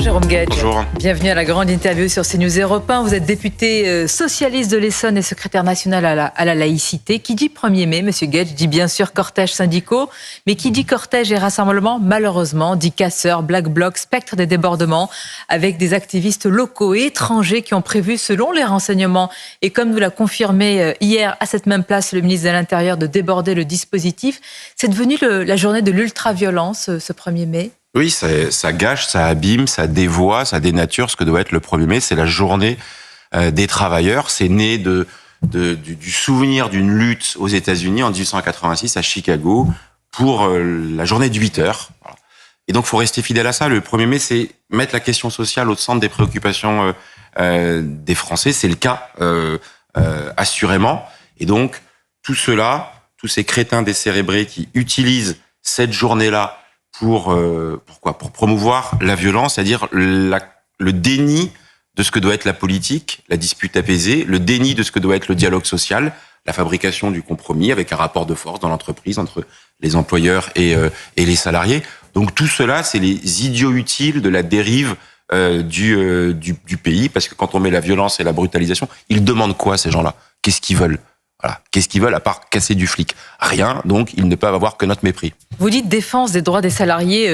Jérôme Guedj. Bonjour. Bienvenue à la grande interview sur CNews Europe 1. Vous êtes député socialiste de l'Essonne et secrétaire national à la laïcité. Qui dit 1er mai, Monsieur Guedj, dit bien sûr cortège syndicaux, mais qui dit cortège et rassemblement, malheureusement, dit casseurs, black blocs, spectre des débordements, avec des activistes locaux et étrangers qui ont prévu, selon les renseignements, et comme nous l'a confirmé hier à cette même place le ministre de l'Intérieur, de déborder le dispositif. C'est devenu la journée de l'ultra-violence, ce 1er mai. Oui, ça gâche, ça abîme, ça dévoie, ça dénature ce que doit être le 1er mai. C'est la journée des travailleurs. C'est né du souvenir d'une lutte aux États-Unis en 1886 à Chicago pour la journée de 8 heures. Voilà. Et donc, il faut rester fidèle à ça. Le 1er mai, c'est mettre la question sociale au centre des préoccupations des Français. C'est le cas, assurément. Et donc, tout cela, tous ces crétins décérébrés qui utilisent cette journée-là pour promouvoir la violence, c'est-à-dire le déni de ce que doit être la politique, la dispute apaisée, le déni de ce que doit être le dialogue social, la fabrication du compromis avec un rapport de force dans l'entreprise entre les employeurs et les salariés. Donc tout cela, c'est les idiots utiles de la dérive du pays, parce que quand on met la violence et la brutalisation, ils demandent quoi, ces gens-là? Qu'est-ce qu'ils veulent? Voilà. Qu'est-ce qu'ils veulent à part casser du flic? Rien, donc ils ne peuvent avoir que notre mépris. Vous dites défense des droits des salariés,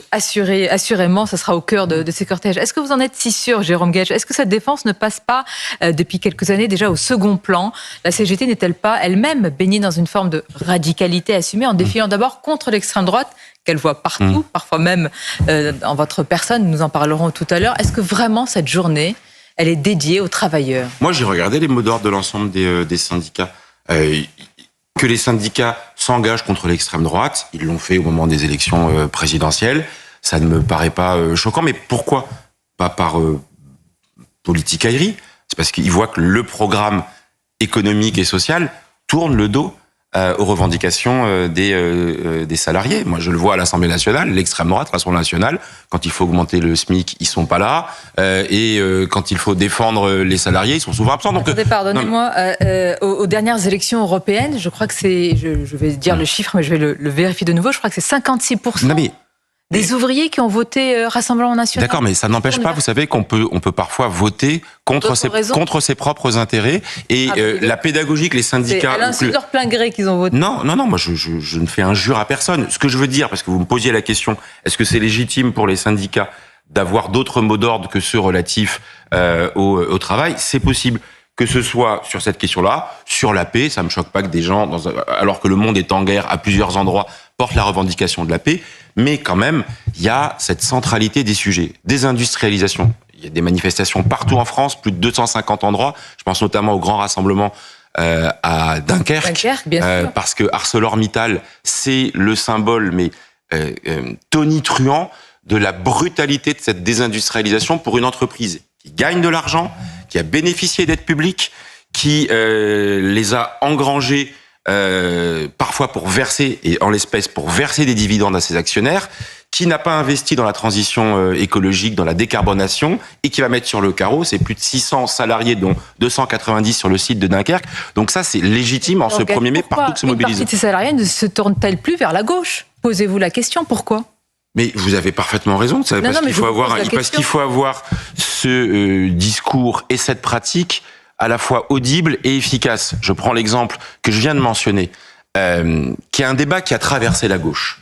assurément, ça sera au cœur de ces cortèges. Est-ce que vous en êtes si sûr, Jérôme Guedj? Est-ce que cette défense ne passe pas, depuis quelques années déjà, au second plan? La CGT n'est-elle pas elle-même baignée dans une forme de radicalité assumée en défilant d'abord contre l'extrême droite, qu'elle voit partout, parfois même en votre personne, nous en parlerons tout à l'heure. Est-ce que vraiment cette journée, elle est dédiée aux travailleurs? Moi, j'ai regardé les mots d'ordre de l'ensemble des syndicats. Que les syndicats s'engagent contre l'extrême droite, ils l'ont fait au moment des élections présidentielles, ça ne me paraît pas choquant, mais pourquoi? Pas par politicaillerie, c'est parce qu'ils voient que le programme économique et social tourne le dos aux revendications des salariés. Moi, je le vois à l'Assemblée nationale, l'extrême droite, l'Assemblée nationale, quand il faut augmenter le SMIC, ils sont pas là, et quand il faut défendre les salariés, ils sont souvent absents. Donc, attendez, pardonnez-moi, aux dernières élections européennes, je crois que c'est, je vais dire le chiffre, mais je vais le vérifier de nouveau, je crois que c'est 56%. Des ouvriers qui ont voté Rassemblement National. D'accord, mais ça n'empêche pas, vous savez, qu'on peut parfois voter contre ses propres intérêts. Et la pédagogie que les syndicats... C'est à l'insu de leur plein gré qu'ils ont voté. Non, moi je ne fais injure à personne. Ce que je veux dire, parce que vous me posiez la question, est-ce que c'est légitime pour les syndicats d'avoir d'autres mots d'ordre que ceux relatifs au travail? C'est possible. Que ce soit sur cette question-là, sur la paix, ça me choque pas que des gens, alors que le monde est en guerre à plusieurs endroits, portent la revendication de la paix, mais quand même, il y a cette centralité des sujets. Désindustrialisation. Il y a des manifestations partout en France, plus de 250 endroits. Je pense notamment au grand rassemblement à Dunkerque, bien sûr. parce que ArcelorMittal, c'est le symbole, mais tonitruant de la brutalité de cette désindustrialisation pour une entreprise qui gagne de l'argent, qui a bénéficié d'aides publiques, qui les a engrangés parfois pour verser, et en l'espèce pour verser des dividendes à ses actionnaires, qui n'a pas investi dans la transition écologique, dans la décarbonation, et qui va mettre sur le carreau, c'est plus de 600 salariés, dont 290 sur le site de Dunkerque. Donc ça, c'est légitime en ce 1er mai, partout que se mobilisent. Une partie de ces salariés ne se tournent-elles plus vers la gauche? Posez-vous la question, pourquoi? Mais vous avez parfaitement raison, parce qu'il faut avoir ce discours et cette pratique à la fois audible et efficace. Je prends l'exemple que je viens de mentionner, qui est un débat qui a traversé la gauche,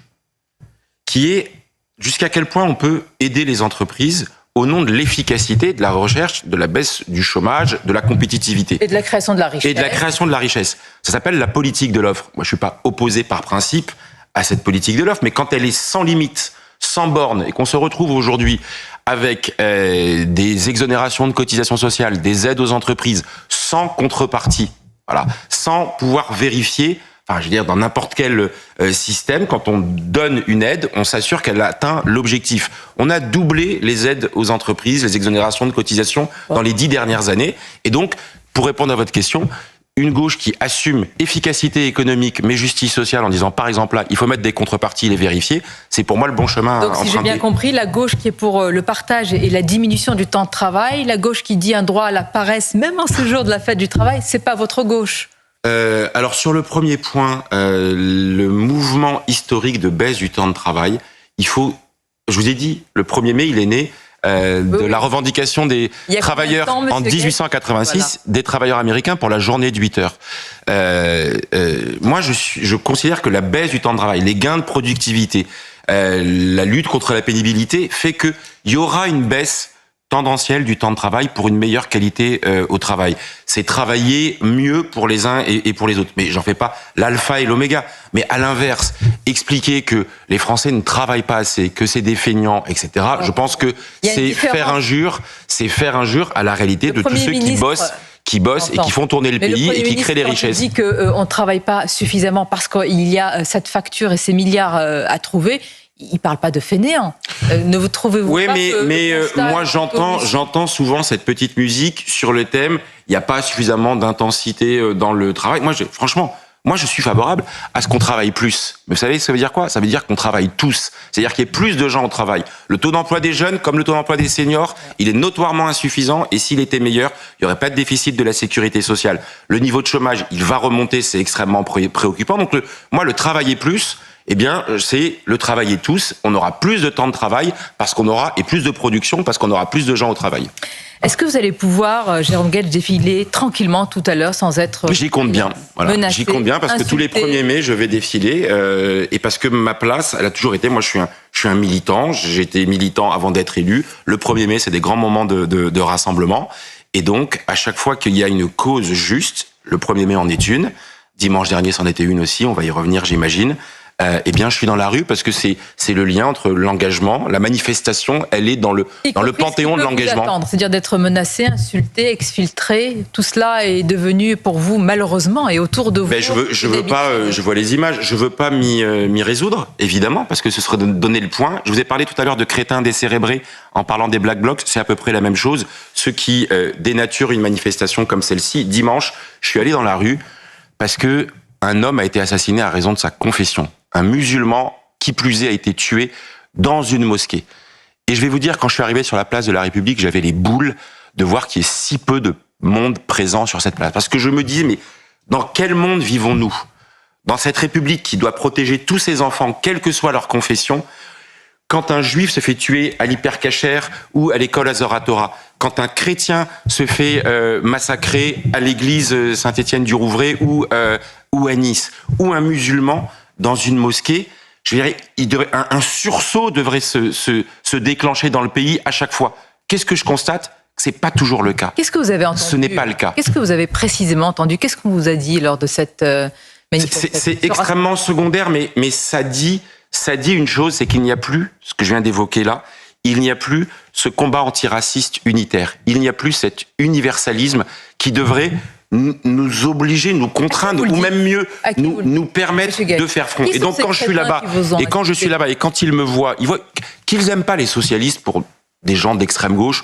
qui est jusqu'à quel point on peut aider les entreprises au nom de l'efficacité, de la recherche, de la baisse du chômage, de la compétitivité. Et de la création de la richesse. Ça s'appelle la politique de l'offre. Moi, je suis pas opposé par principe à cette politique de l'offre, mais quand elle est sans limite, sans borne, et qu'on se retrouve aujourd'hui avec des exonérations de cotisations sociales, des aides aux entreprises, sans contrepartie, voilà, sans pouvoir vérifier, enfin, je veux dire, dans n'importe quel système, quand on donne une aide, on s'assure qu'elle atteint l'objectif. On a doublé les aides aux entreprises, les exonérations de cotisations dans les 10 dernières années. Et donc, pour répondre à votre question, une gauche qui assume efficacité économique mais justice sociale en disant par exemple là il faut mettre des contreparties et les vérifier, c'est pour moi le bon chemin. Donc si j'ai bien compris, la gauche qui est pour le partage et la diminution du temps de travail, la gauche qui dit un droit à la paresse même en ce jour de la fête du travail, c'est pas votre gauche? Alors sur le premier point, le mouvement historique de baisse du temps de travail, je vous ai dit, le 1er mai il est né de la revendication des travailleurs en 1886, des travailleurs américains pour la journée de 8 heures. Moi, je considère que la baisse du temps de travail, les gains de productivité, la lutte contre la pénibilité fait qu'il y aura une baisse tendancielle du temps de travail pour une meilleure qualité au travail. C'est travailler mieux pour les uns et pour les autres. Mais j'en fais pas l'alpha et l'oméga. Mais à l'inverse, expliquer que les Français ne travaillent pas assez, que c'est des feignants, etc. Je pense que c'est faire injure à la réalité de tous ceux qui bossent et qui font tourner le pays et qui créent des richesses. Il dit qu'on ne travaille pas suffisamment parce qu'il y a cette facture et ces milliards à trouver. Il ne parle pas de fainéants. Ne vous trouvez-vous pas mais moi j'entends souvent cette petite musique sur le thème. Il n'y a pas suffisamment d'intensité dans le travail. Franchement, je suis favorable à ce qu'on travaille plus. Mais vous savez, ça veut dire quoi? Ça veut dire qu'on travaille tous. C'est-à-dire qu'il y ait plus de gens au travail. Le taux d'emploi des jeunes, comme le taux d'emploi des seniors, il est notoirement insuffisant. Et s'il était meilleur, il n'y aurait pas de déficit de la sécurité sociale. Le niveau de chômage, il va remonter. C'est extrêmement préoccupant. Donc, le travailler plus, eh bien, c'est le travailler tous. On aura plus de temps de travail et plus de production parce qu'on aura plus de gens au travail. Est-ce que vous allez pouvoir, Jérôme Guedj, défiler tranquillement tout à l'heure sans être J'y compte bien. Voilà. J'y compte bien parce que tous les 1er mai, je vais défiler et parce que ma place, elle a toujours été. Moi, je suis un militant. J'ai été militant avant d'être élu. Le 1er mai, c'est des grands moments de rassemblement. Et donc, à chaque fois qu'il y a une cause juste, le 1er mai en est une. Dimanche dernier, c'en était une aussi. On va y revenir, j'imagine. Eh bien, je suis dans la rue parce que c'est le lien entre l'engagement, la manifestation, elle est dans le panthéon de l'engagement. C'est-à-dire d'être menacé, insulté, exfiltré, tout cela est devenu pour vous malheureusement et autour de vous. Je veux pas, je vois les images, je veux pas m'y résoudre, évidemment, parce que ce serait de donner le point. Je vous ai parlé tout à l'heure de crétins décérébrés en parlant des Black Blocs, c'est à peu près la même chose. Ceux qui dénaturent une manifestation comme celle-ci, dimanche, je suis allé dans la rue parce que un homme a été assassiné à raison de sa confession. Un musulman, qui plus est, a été tué dans une mosquée. Et je vais vous dire, quand je suis arrivé sur la place de la République, j'avais les boules de voir qu'il y ait si peu de monde présent sur cette place. Parce que je me disais, mais dans quel monde vivons-nous? Dans cette République qui doit protéger tous ses enfants, quelle que soit leur confession, quand un juif se fait tuer à l'hypercachère ou à l'école Azor-Torah, quand un chrétien se fait massacrer à l'église Saint-Étienne-du-Rouvray ou à Nice, ou un musulman dans une mosquée, je dirais, un sursaut devrait se déclencher dans le pays à chaque fois. Qu'est-ce que je constate? C'est pas toujours le cas. Qu'est-ce que vous avez entendu? Ce n'est pas le cas. Qu'est-ce que vous avez précisément entendu? Qu'est-ce qu'on vous a dit lors de cette manifestation? C'est extrêmement secondaire, mais ça dit une chose, c'est qu'il n'y a plus, ce que je viens d'évoquer là, il n'y a plus ce combat antiraciste unitaire. Il n'y a plus cet universalisme qui devrait nous obliger, nous contraindre, ou même mieux, nous permettre de faire front. Et donc, quand je suis là-bas, et quand ils me voient, ils voient qu'ils aiment pas les socialistes pour des gens d'extrême gauche.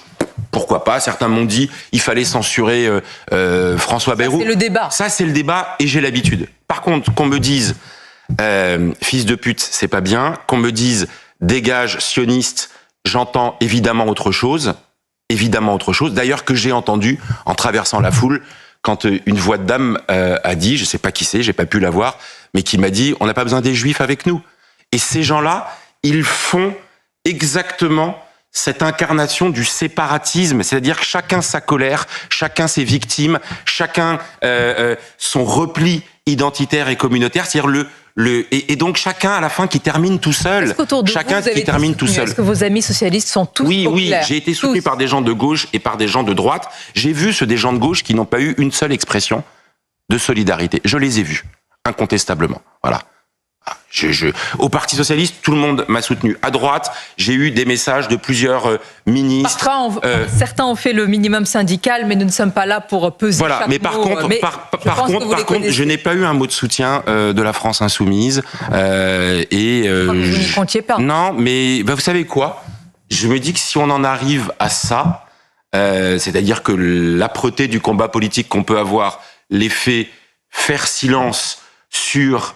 Pourquoi pas? Certains m'ont dit il fallait censurer François Bayrou. C'est le débat. Ça, c'est le débat, et j'ai l'habitude. Par contre, qu'on me dise fils de pute, c'est pas bien. Qu'on me dise dégage sioniste, j'entends évidemment autre chose. D'ailleurs, que j'ai entendu en traversant la foule, quand une voix de dame a dit, je sais pas qui c'est, j'ai pas pu la voir, mais qui m'a dit, on n'a pas besoin des juifs avec nous. Et ces gens-là, ils font exactement cette incarnation du séparatisme, c'est-à-dire que chacun sa colère, chacun ses victimes, chacun son repli identitaire et communautaire, c'est-à-dire et donc chacun à la fin qui termine tout seul. Est-ce que vos amis socialistes sont tous Oui, j'ai été soutenu par des gens de gauche et par des gens de droite. J'ai vu des gens de gauche qui n'ont pas eu une seule expression de solidarité. Je les ai vus, incontestablement. Voilà. Au Parti socialiste, tout le monde m'a soutenu. À droite, j'ai eu des messages de plusieurs ministres. Parfois, certains ont fait le minimum syndical, mais nous ne sommes pas là pour peser. Voilà, chaque mais par mot, contre, je n'ai pas eu un mot de soutien de la France insoumise. Vous n'y comptiez pas. Non, mais vous savez quoi? Je me dis que si on en arrive à ça, c'est-à-dire que l'âpreté du combat politique qu'on peut avoir, l'effet faire silence sur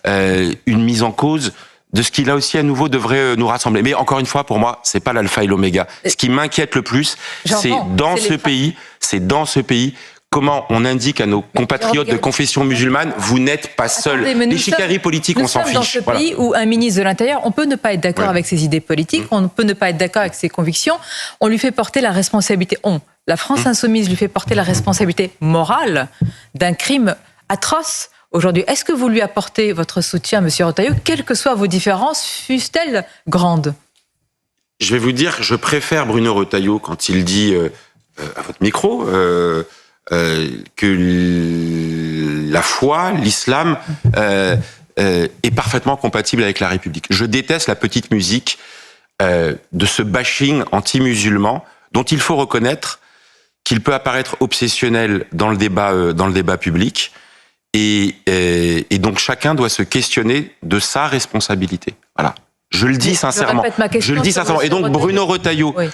une mise en cause de ce qui là aussi à nouveau devrait nous rassembler. Mais encore une fois, pour moi, c'est pas l'alpha et l'oméga. Ce qui m'inquiète le plus, c'est dans ce pays comment on indique à nos compatriotes de confession musulmane, vous n'êtes pas seuls. Les chicaneries politiques, on s'en fiche. Nous sommes dans ce pays où un ministre de l'Intérieur, on peut ne pas être d'accord avec ses idées politiques, on peut ne pas être d'accord avec ses convictions, on lui fait porter la responsabilité. La France insoumise lui fait porter la responsabilité morale d'un crime atroce aujourd'hui. Est-ce que vous lui apportez votre soutien, monsieur Retailleau, quelles que soient vos différences, fussent-elles grandes? Je vais vous dire, je préfère Bruno Retailleau quand il dit à votre micro que la foi, l'islam est parfaitement compatible avec la République. Je déteste la petite musique de ce bashing anti-musulman dont il faut reconnaître qu'il peut apparaître obsessionnel dans le débat public et donc chacun doit se questionner de sa responsabilité. Voilà. Je le dis sincèrement. Je le dis sincèrement. Et donc Bruno Retailleau, oui.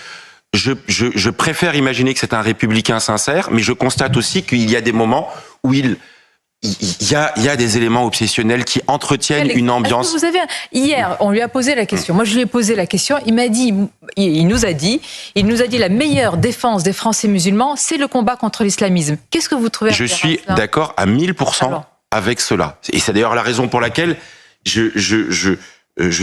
Je préfère imaginer que c'est un républicain sincère, mais je constate aussi qu'il y a des moments où il y a des éléments obsessionnels qui entretiennent une ambiance. Vous avez hier, on lui a posé la question. Moi, je lui ai posé la question. Il nous a dit, la meilleure défense des Français musulmans, c'est le combat contre l'islamisme. Qu'est-ce que vous trouvez? Je suis d'accord à 1000% avec cela. Et c'est d'ailleurs la raison pour laquelle je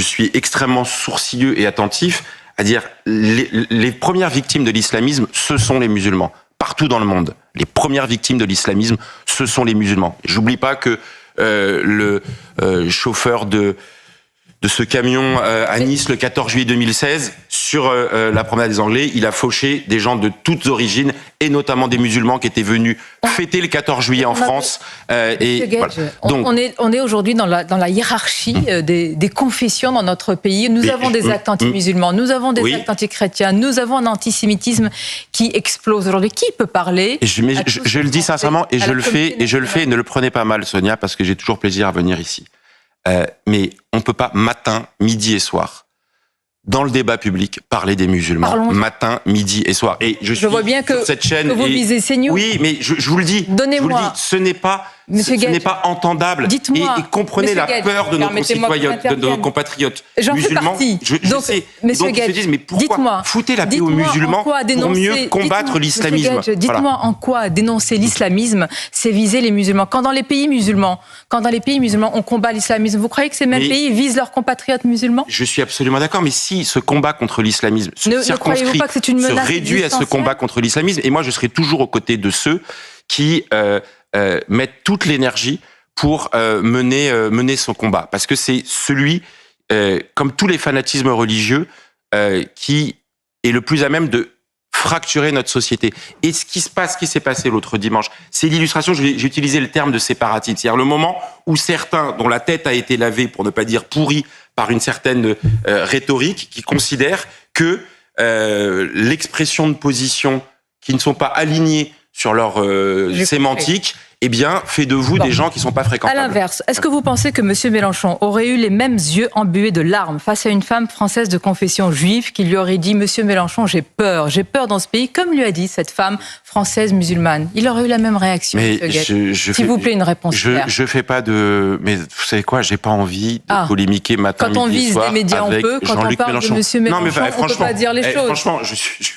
suis extrêmement sourcilleux et attentif à dire les premières victimes de l'islamisme, ce sont les musulmans. Partout dans le monde, les premières victimes de l'islamisme, ce sont les musulmans. J'oublie pas que le chauffeur de ce camion à Nice le 14 juillet 2016, sur la promenade des Anglais, il a fauché des gens de toutes origines, et notamment des musulmans qui étaient venus fêter le 14 juillet en France. Et Gage, voilà. Donc, on est aujourd'hui dans la hiérarchie des confessions dans notre pays. Nous avons des actes anti-musulmans, nous avons des actes anti-chrétiens, nous avons un antisémitisme qui explose aujourd'hui. Qui peut parler? Je le dis sincèrement, et je le fais, et ne le prenez pas mal, Sonia, parce que j'ai toujours plaisir à venir ici. Mais on ne peut pas matin, midi et soir, dans le débat public, parler des musulmans. Matin, midi et soir. Et je vois bien que cette chaîne. Que vous visez CNews. Oui, mais je vous le dis. Donnez-moi. Ce n'est pas entendable. Dites-moi. Et comprenez la peur de nos concitoyens, de nos compatriotes musulmans. Donc, Monsieur Gage, ils se disent, mais pourquoi foutez la paix aux musulmans pour mieux combattre l'islamisme? Dites-moi en quoi dénoncer l'islamisme, c'est viser les musulmans. Quand dans les pays musulmans, on combat l'islamisme, vous croyez que ces mêmes pays visent leurs compatriotes musulmans? Je suis absolument d'accord, mais si ce combat contre l'islamisme se circonscrit, se réduit à ce combat contre l'islamisme, et moi je serai toujours aux côtés de ceux qui mettent toute l'énergie pour mener son combat. Parce que c'est celui, comme tous les fanatismes religieux, qui est le plus à même de fracturer notre société. Et ce qui s'est passé l'autre dimanche, c'est l'illustration, j'ai utilisé le terme de séparatisme, c'est-à-dire le moment où certains, dont la tête a été lavée, pour ne pas dire pourrie, par une certaine rhétorique, qui considèrent que l'expression de positions qui ne sont pas alignées sur leur sémantique, eh bien, fait de vous des gens qui ne sont pas fréquentables. À l'inverse, est-ce que vous pensez que M. Mélenchon aurait eu les mêmes yeux embués de larmes face à une femme française de confession juive qui lui aurait dit « Monsieur Mélenchon, j'ai peur dans ce pays », comme lui a dit cette femme française musulmane? Il aurait eu la même réaction, M. Gage. S'il vous plaît, une réponse claire. Je fais pas de... Mais vous savez quoi, j'ai pas envie de polémiquer matin, midi, soir. Quand on vise les médias, on peut. Quand on parle de M. Mélenchon, non, mais on ne peut pas dire les choses. Franchement, je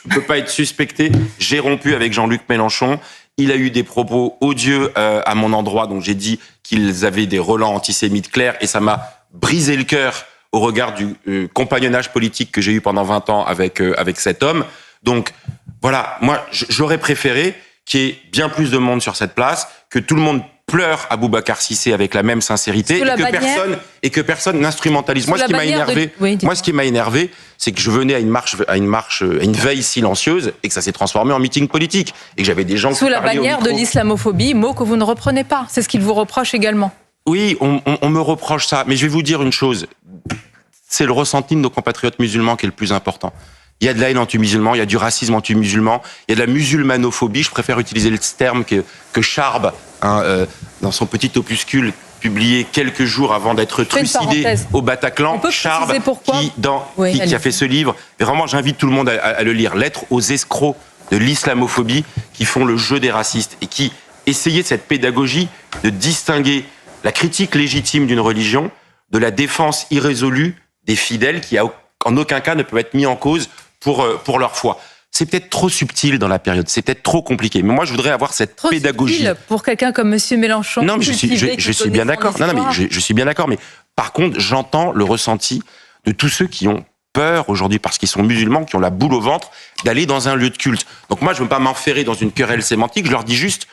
ne peux pas être suspecté. J'ai rompu avec Jean-Luc Mélenchon. Il a eu des propos odieux à mon endroit, donc j'ai dit qu'ils avaient des relents antisémites clairs, et ça m'a brisé le cœur au regard du compagnonnage politique que j'ai eu pendant 20 ans avec cet homme. Donc voilà, moi j'aurais préféré qu'il y ait bien plus de monde sur cette place, que tout le monde pleure à Boubacar Cissé avec la même sincérité, et que personne n'instrumentalise. Moi, ce qui m'a énervé, c'est que je venais à une veille silencieuse, et que ça s'est transformé en meeting politique, et que j'avais des gens sous la bannière de l'islamophobie, mot que vous ne reprenez pas. C'est ce qu'il vous reproche également. Oui, on me reproche ça, mais je vais vous dire une chose. C'est le ressenti de nos compatriotes musulmans qui est le plus important. Il y a de la haine anti-musulman, il y a du racisme anti-musulman, il y a de la musulmanophobie. Je préfère utiliser le terme que Charb, dans son petit opuscule publié quelques jours avant d'être trucidé au Bataclan. Charb, qui a fait ce livre. Et vraiment, j'invite tout le monde à le lire. Lettre aux escrocs de l'islamophobie qui font le jeu des racistes et qui essayaient de cette pédagogie de distinguer la critique légitime d'une religion de la défense irrésolue des fidèles qui, en aucun cas, ne peuvent être mis en cause pour leur foi. c'est peut-être trop subtil dans la période, c'est peut-être trop compliqué. Mais moi, je voudrais avoir cette trop pédagogie. Subtil pour quelqu'un comme Monsieur Mélenchon. Non, mais je suis bien d'accord. Non, mais je suis bien d'accord. Mais par contre, j'entends le ressenti de tous ceux qui ont peur aujourd'hui parce qu'ils sont musulmans, qui ont la boule au ventre d'aller dans un lieu de culte. Donc moi, je ne veux pas m'enferrer dans une querelle sémantique. Je leur dis juste,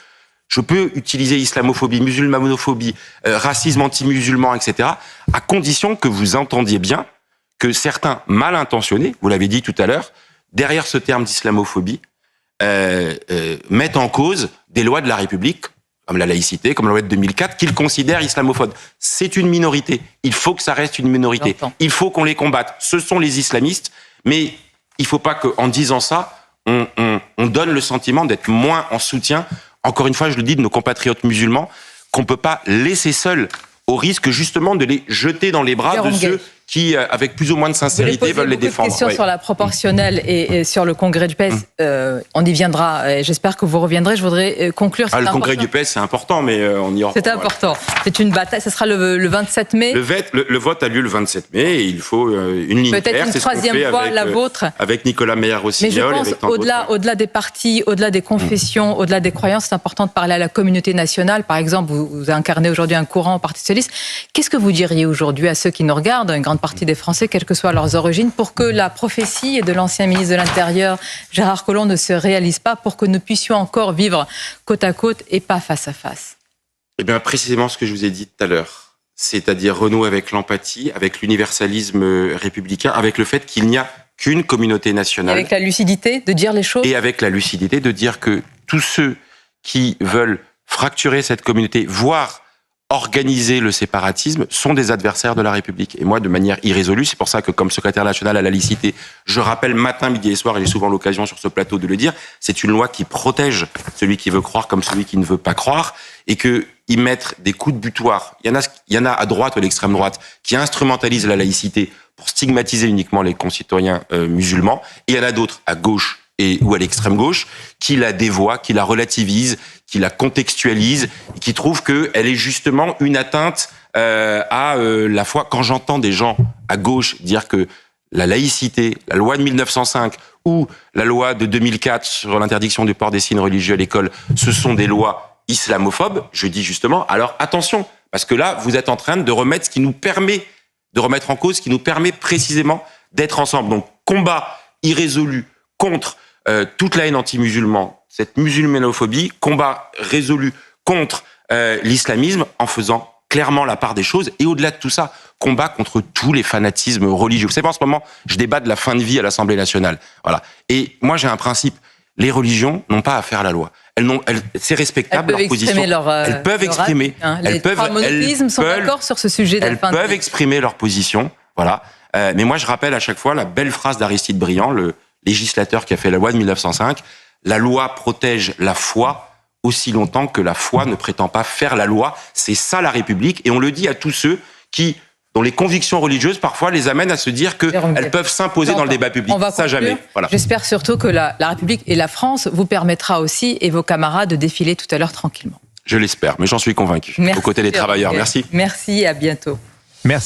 je peux utiliser islamophobie, musulmanophobie, racisme anti-musulman, etc., à condition que vous entendiez bien que certains mal intentionnés, vous l'avez dit tout à l'heure, derrière ce terme d'islamophobie, mettent en cause des lois de la République, comme la laïcité, comme la loi de 2004, qu'ils considèrent islamophobes. C'est une minorité. Il faut que ça reste une minorité. J'entends. Il faut qu'on les combatte. Ce sont les islamistes, mais il ne faut pas qu'en disant ça, on donne le sentiment d'être moins en soutien, encore une fois, je le dis, de nos compatriotes musulmans, qu'on ne peut pas laisser seuls au risque justement de les jeter dans les bras de ceux qui, avec plus ou moins de sincérité, veulent les défendre. Question sur la proportionnelle et sur le congrès du PS. On y viendra. Et j'espère que vous reviendrez. Je voudrais conclure. Le congrès du PS, c'est important, mais on y aura. C'est important. C'est une bataille. Ce sera le 27 mai. Le vote a lieu le 27 mai et il faut une ligne claire. Peut-être une troisième fois, la vôtre. Avec Nicolas Meyer-Rossignol. Mais je pense, au-delà des partis, au-delà des confessions, au-delà des croyances, c'est important de parler à la communauté nationale. Par exemple, vous incarnez aujourd'hui un courant au Parti socialiste. Qu'est-ce que vous diriez aujourd'hui à ceux qui nous regardent, une grande partie des Français, quelles que soient leurs origines, pour que la prophétie de l'ancien ministre de l'Intérieur, Gérard Collomb, ne se réalise pas, pour que nous puissions encore vivre côte à côte et pas face à face? Eh bien, précisément ce que je vous ai dit tout à l'heure. C'est-à-dire renouer avec l'empathie, avec l'universalisme républicain, avec le fait qu'il n'y a qu'une communauté nationale. Et avec la lucidité de dire les choses. Et avec la lucidité de dire que tous ceux qui veulent fracturer cette communauté, voire organiser le séparatisme, sont des adversaires de la République. Et moi, de manière irrésolue, c'est pour ça que comme secrétaire national à la laïcité, je rappelle matin, midi et soir, et j'ai souvent l'occasion sur ce plateau de le dire, c'est une loi qui protège celui qui veut croire comme celui qui ne veut pas croire, et que y mettre des coups de butoir. Il y en a à droite ou à l'extrême droite qui instrumentalisent la laïcité pour stigmatiser uniquement les concitoyens musulmans, et il y en a d'autres à gauche ou à l'extrême gauche, qui la dévoient, qui la relativisent, qui la contextualisent, et qui trouvent qu'elle est justement une atteinte à la foi. Quand j'entends des gens à gauche dire que la laïcité, la loi de 1905 ou la loi de 2004 sur l'interdiction du port des signes religieux à l'école, ce sont des lois islamophobes, je dis justement, alors attention, parce que là, vous êtes en train de remettre en cause ce qui nous permet précisément d'être ensemble. Donc, combat irrésolu contre toute la haine anti-musulmane, cette musulmanophobie, combat résolu contre l'islamisme en faisant clairement la part des choses, et au-delà de tout ça, combat contre tous les fanatismes religieux. Vous savez, en ce moment, je débat de la fin de vie à l'Assemblée nationale. Voilà. Et moi, j'ai un principe. Les religions n'ont pas à faire la loi. C'est respectable leur position. Elles peuvent exprimer. Les trois monothéismes sont d'accord sur ce sujet de la fin de vie. Elles peuvent exprimer leur position. Voilà. Mais moi, je rappelle à chaque fois la belle phrase d'Aristide Briand, le législateur qui a fait la loi de 1905. La loi protège la foi aussi longtemps que la foi ne prétend pas faire la loi. C'est ça la République. Et on le dit à tous ceux dont les convictions religieuses, parfois, les amènent à se dire qu'elles peuvent s'imposer dans le débat public. Ça, jamais. Voilà. J'espère surtout que la République et la France vous permettra aussi, et vos camarades, de défiler tout à l'heure tranquillement. Je l'espère, mais j'en suis convaincu. Aux côtés des travailleurs. Merci. Merci, à bientôt. Merci.